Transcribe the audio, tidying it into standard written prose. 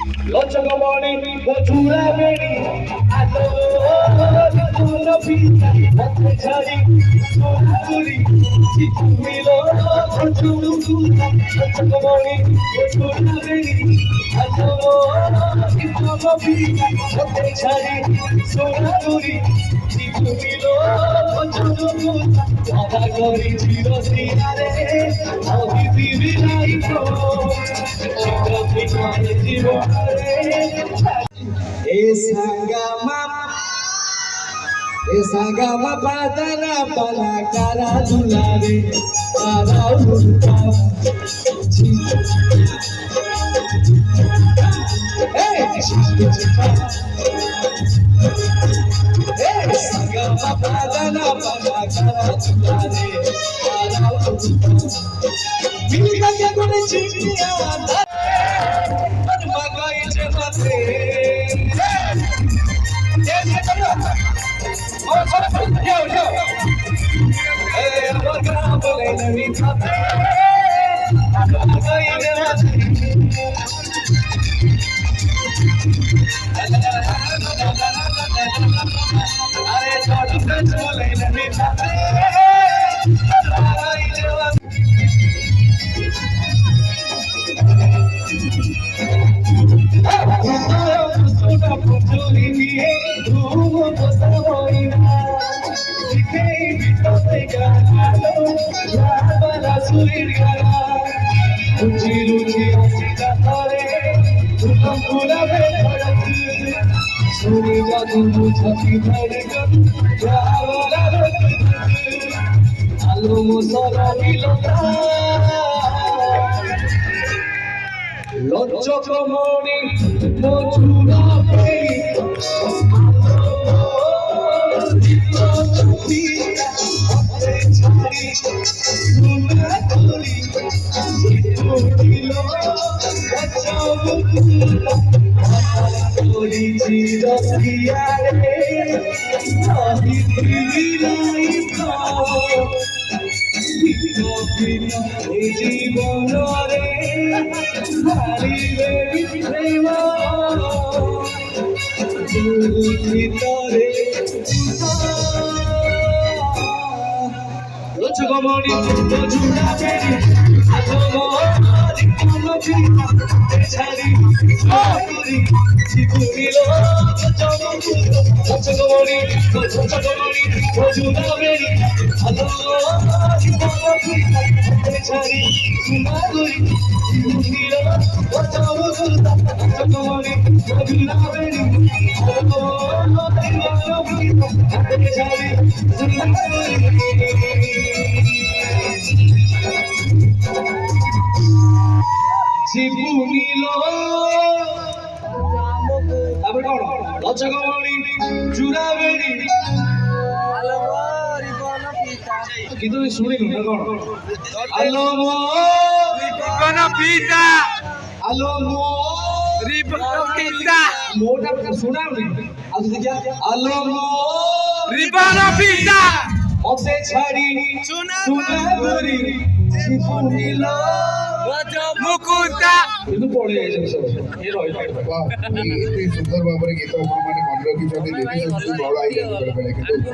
লচকমণি বধুরা বেড়ি আলো কোন পিতা হাতে ছাড়ি সোনাগুড়ি চিঠি মিলো বধুরা লচকমণি বধুরা বেড়ি আলো কোন পিতা হাতে ছাড়ি সোনাগুড়ি চিঠি মিলো বধুরা বাবা করি চিরদিনারে অভিবি নাই তো Esa gama padana para cara dulare para ulta Esa gama padana para cara dulare para ulta Vida que con chiquilla magai jagate रुचि रुचि हसीदा करे तुम गुलाबे धड़क सुनी जादू छपी धड़कन जावला आलो मोसरा मिलता লজ্জকমণি মধুরা বেড়ি জীবনরে হারিবে প্রেম ভিতরে লচকমণি মধুরা বেড়ি ছাড়ি চিকুমিল লচকমণি মধুরা বেড়ি ছাড়ি সুমাগুড়ি চিকুমিল লচকমণি মধুরা বেড়ি ছাড়ি সুমাগুড়ি জীবনীল তারপরে কোন লচকমণি চূড়া বেড়ি কিন্তু শুনিনি না কোন আলো মো রিবন পিতা আলো মো রিবন পিতা মোটা শুনাওনি আজ দেখিয়া আলো মো রিবন পিতা ওতে ছাড়ি সোনাগুড়ি জীবনীল ମୁକୁନ୍ଦ କିନ୍ତୁ ପଳେଇ ଯାଇଛନ୍ତି ସବୁ ଏ ରହିଲା ଏତେ ସୁନ୍ଦର ଭାବରେ ଗୀତ ଆପଣମାନେ ମନେ ରଖିଛନ୍ତି ଭଲ ହେଇଯାଉଛି ବେଳେ ବେଳେ କିନ୍ତୁ